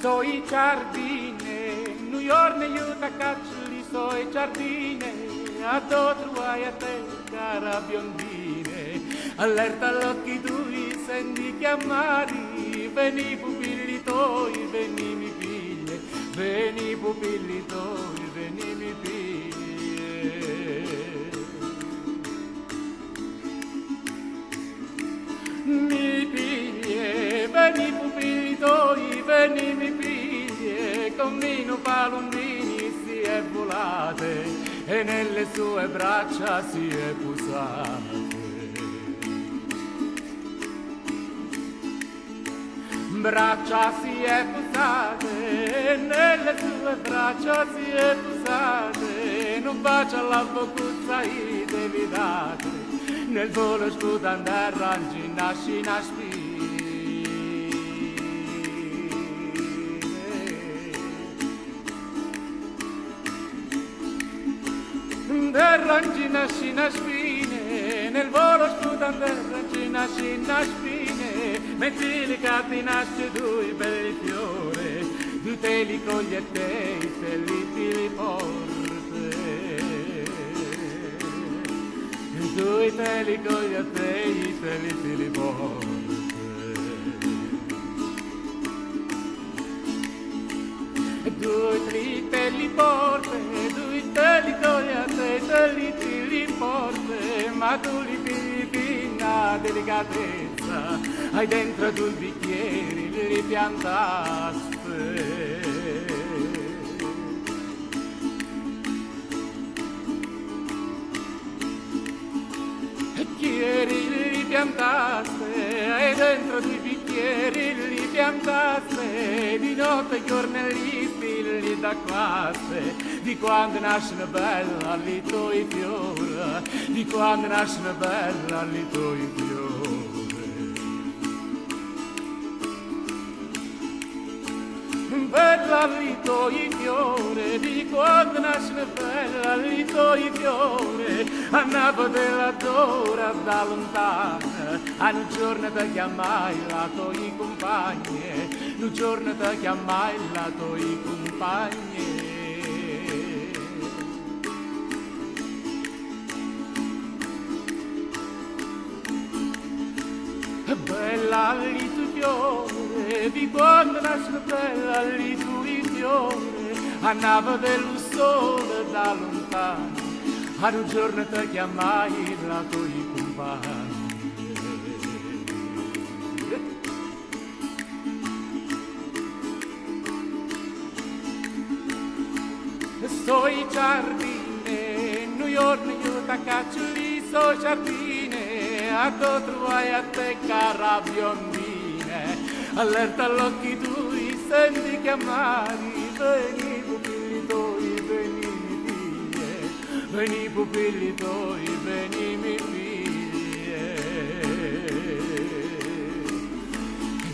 So i giardini, New York ne aiuta caccioli, so i giardini, a trovai a te, cara biondine, allerta all'occhi tui, senti chiamari, veni pupilli tuoi, veni mi figlie, veni pupilli tuoi, veni mi figlie. Mi piglie, veni pupilli tuoi, veni mi piglie, con mino palombini si è volate e nelle sue braccia si è posate. Braccia si è posate e nelle sue braccia si è posate, non bacia alla boccuzza i devi date. Nel volo sputan terra, nasci spine. Terra, nasci spine, nel volo sputan terra, nasci spine. Metti le carte, nasce due belli fiori, tu te li cogli e te li porti. Tu te li cogli a te li porti. Tu te li porti, tu te li cogli a te li porti, ma tu li pigli una delicatezza, hai dentro due bicchieri, li ripiantaste. Li piantaste, e dentro due bicchieri li piantaste, di notte giornalisti li d'acquaste, di quando nascono bella li tuoi fiori, di quando nascono bella li tuoi fiori. Bella li tuoi fiori, di quando nascono bella li tuoi fiori, andavo della dora da lontana, a un giorno ti chiamai la tua compagna, un giorno ti chiamai la tua compagna. Bella li tuoi fiori, di quando nascono bella li tuoi fiori, andavo dello sole da lontano, ad un giorno ti chiamai la tua compagna. So i giardini, New York io t'accaccioli, so i giardini, a te trovai a te cara biondine, allerta all'occhi tui, senti chiamari, veni pupilli tuoi, veni mi figlie, veni pupilli tuoi, veni mi figlie,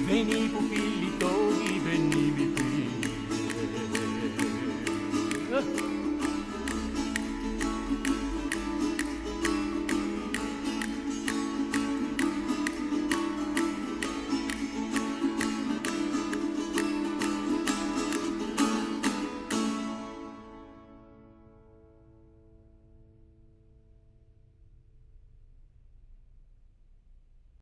veni pupilli tuoi, veni mi figlie.